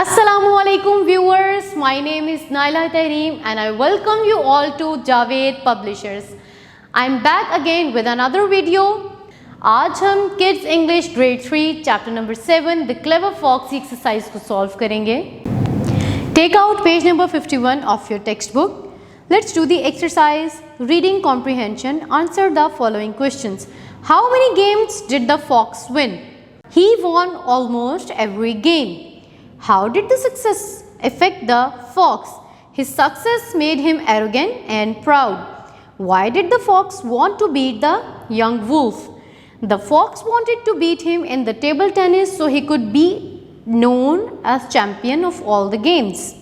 Assalamualaikum viewers, my name is Naila Tahreem and I welcome you all to Javed Publishers. I am back again with another video. आज हम Kids English Grade 3 Chapter number 7 The Clever Fox exercise को solve करेंगे. Take out page number 51 of your textbook. Let's do the exercise. Reading comprehension. Answer the following questions. How many games did the fox win? He won almost every game. How did the success affect the fox? His success made him arrogant and proud. Why did the fox want to beat the young wolf? The fox wanted to beat him in the table tennis so he could be known as champion of all the games.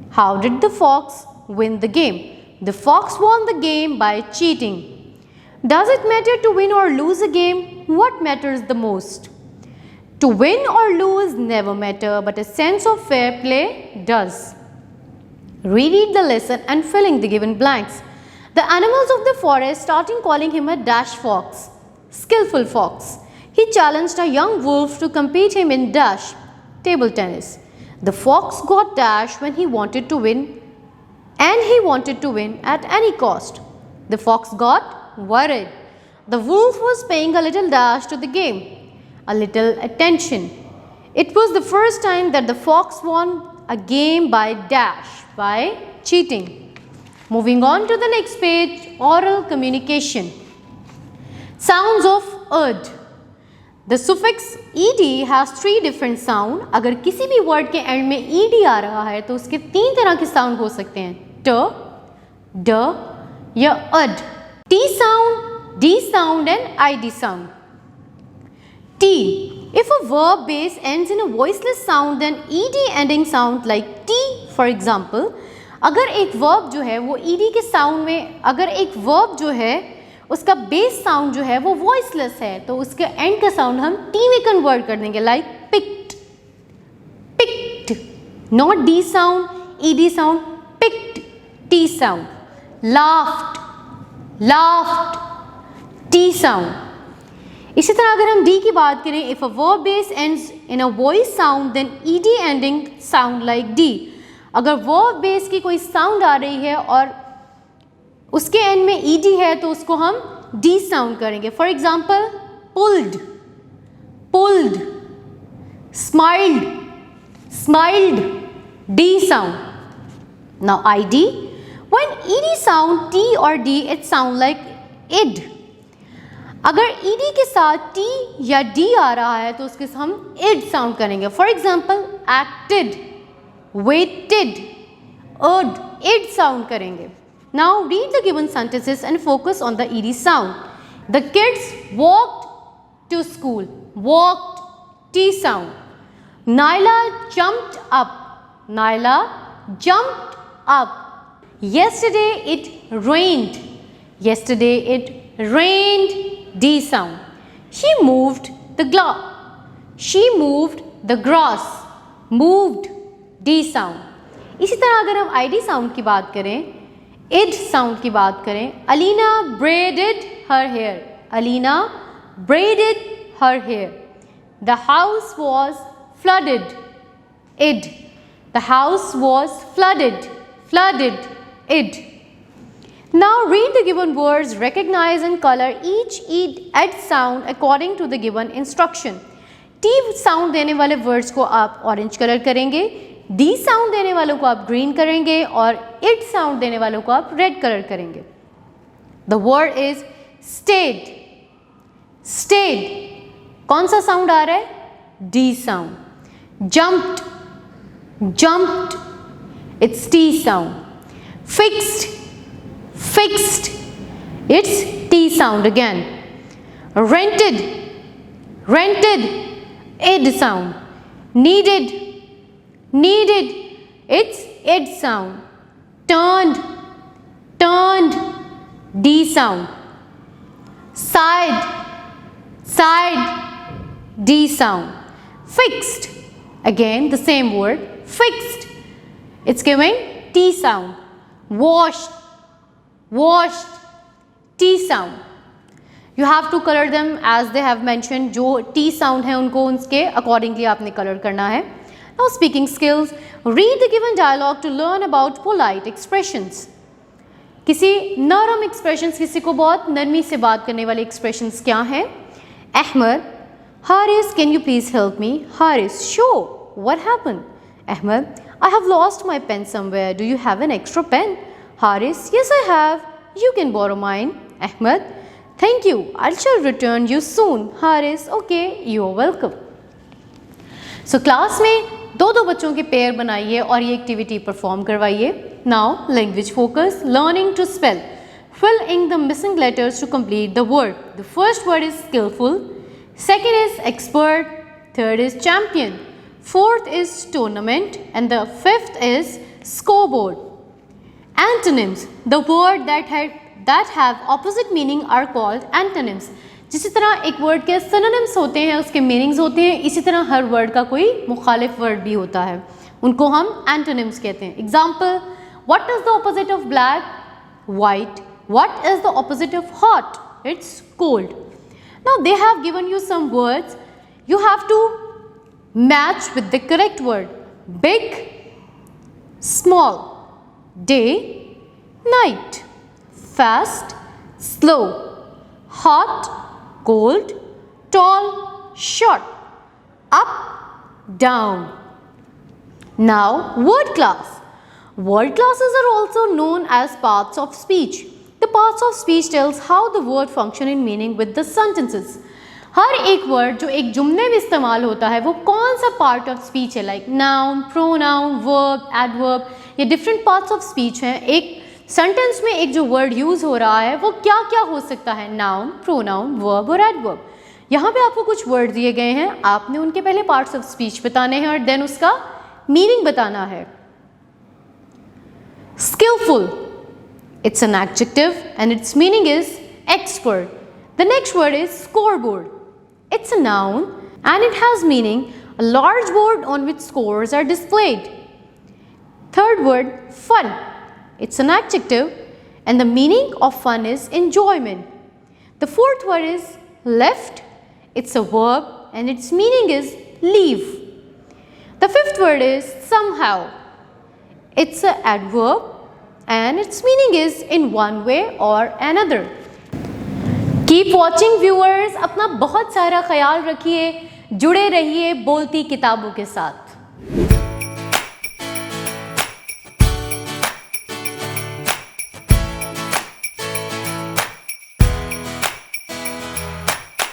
How did the fox win the game? The fox won the game by cheating. Does it matter to win or lose a game? What matters the most? To win or lose never matter, but a sense of fair play does. Reread the lesson and fill in the given blanks. The animals of the forest started calling him a dash fox, skillful fox. He challenged a young wolf to compete him in dash, table tennis. The fox got dash when he wanted to win, and he wanted to win at any cost. The fox got worried. The wolf was paying a little dash to the game. A little attention. It was the first time that the fox won a game by dash, by cheating. Moving on to the next page, oral communication. Sounds of ed. The suffix ed has three different sound. अगर किसी भी word के end में ed आ रहा है तो उसके तीन तरह के sound हो सकते हैं. t, d या ed. T sound, d sound and id sound. T. If a verb base ends in a voiceless sound then ed ending sound like T for example. अगर एक verb जो है वो ed के sound में, अगर एक verb जो है उसका base sound जो है वो voiceless है तो उसके end का sound हम T में convert कर देंगे like picked, picked, not D sound, ed sound, picked, T sound. Laughed, laughed, T sound. इसी तरह अगर हम D की बात करें, if a verb base ends in a voice sound then ed ending sound like D. अगर verb base की कोई sound आ रही है और उसके end में ed है तो उसको हम D sound करेंगे. For example, pulled, pulled, smiled, smiled, D sound. Now id, when ed sound T or D it sound like id. अगर ed के साथ t या d आ रहा है तो उसके हम id साउंड करेंगे. फॉर एग्जाम्पल एक्टेड, वेटेड, अर्ड, id साउंड करेंगे. Now read the given sentences and focus on the ed sound. The kids walked to school, walked, t sound. Naila jumped up, Naila jumped up. Yesterday it rained, yesterday it rained, D sound. She moved the glass. She moved the grass. Moved, D sound. इसी तरह अगर हम id sound की बात करें, id sound की बात करें, Alina braided her hair. Alina braided her hair. The house was flooded. Id. The house was flooded. Flooded. Id. Now read the given words, recognize and color each ed sound according to the given instruction. T sound देने वाले words को आप orange color करेंगे, D sound देने वालों को आप green करेंगे और id sound देने वालों को आप red color करेंगे. The word is stayed. Stayed. कौन सा sound आ रहा है? D sound. Jumped. Jumped. It's T sound. Fixed. Fixed, it's T sound again. Rented, rented, id sound. Needed, needed, it's id sound. Turned, turned, D sound. Sighed, sighed, D sound. Fixed, again the same word, fixed. It's giving T sound. Washed, washed, T sound. You have to color them as they have mentioned. जो T sound है उनको उनके accordingly आपने color करना है. Now speaking skills, read the given dialogue to learn about polite expressions. किसी नरम expressions, किसी को बहुत नरमी से बात करने वाले expressions क्या हैं? Ahmed, Haris, can you please help me? Haris, sure. What happened? Ahmed, I have lost my pen somewhere. Do you have an extra pen? Haris, yes I have. You can borrow mine. Ahmed, thank you. I shall return you soon. Haris, okay, you are welcome. So class में दो बच्चों के pair बनाइए और ये activity perform करवाइए. Now language focus, learning to spell. Fill in the missing letters to complete the word. The first word is skillful, second is expert, third is champion, fourth is tournament, and the fifth is scoreboard. Antonyms, the word that have opposite meaning are called antonyms. जिसी तरह एक word के synonyms होते हैं, उसके meanings होते हैं, इसी तरह हर वर्ड का कोई मुखालिफ वर्ड भी होता है, उनको हम एंटोनिम्स कहते हैं. Example, what is the opposite of black? White. What is the opposite of hot? It's cold. Now they have given you some words, you have to match with the correct word. Big, small, day, night, fast, slow, hot, cold, tall, short, up, down. Now word class. Word classes are also known as parts of speech. The parts of speech tells how the word function in meaning with the sentences. हर एक word जो एक जुमले में इस्तेमाल होता है वो कौन सा पार्ट ऑफ स्पीच है, like noun, pronoun, verb, adverb, ये डिफरेंट पार्ट्स ऑफ स्पीच हैं. एक सेंटेंस में एक जो वर्ड यूज हो रहा है वो क्या क्या हो सकता है? नाउन, प्रोनाउन, वर्ब और एडवर्ब. यहाँ पे आपको कुछ वर्ड दिए गए हैं, आपने उनके पहले पार्ट्स ऑफ स्पीच बताने हैं और देन उसका मीनिंग बताना है. Skilful, it's an adjective and its meaning is expert. The next word is scoreboard. It's a noun and it has meaning a large board on which scores are displayed. Third word, fun. It's an adjective and the meaning of fun is enjoyment. The fourth word is left. It's a verb and its meaning is leave. The fifth word is somehow. It's an adverb and its meaning is in one way or another. Keep watching viewers. अपना बहुत सारा ख्याल रखिए, जुड़े रहिए बोलती किताबों के साथ.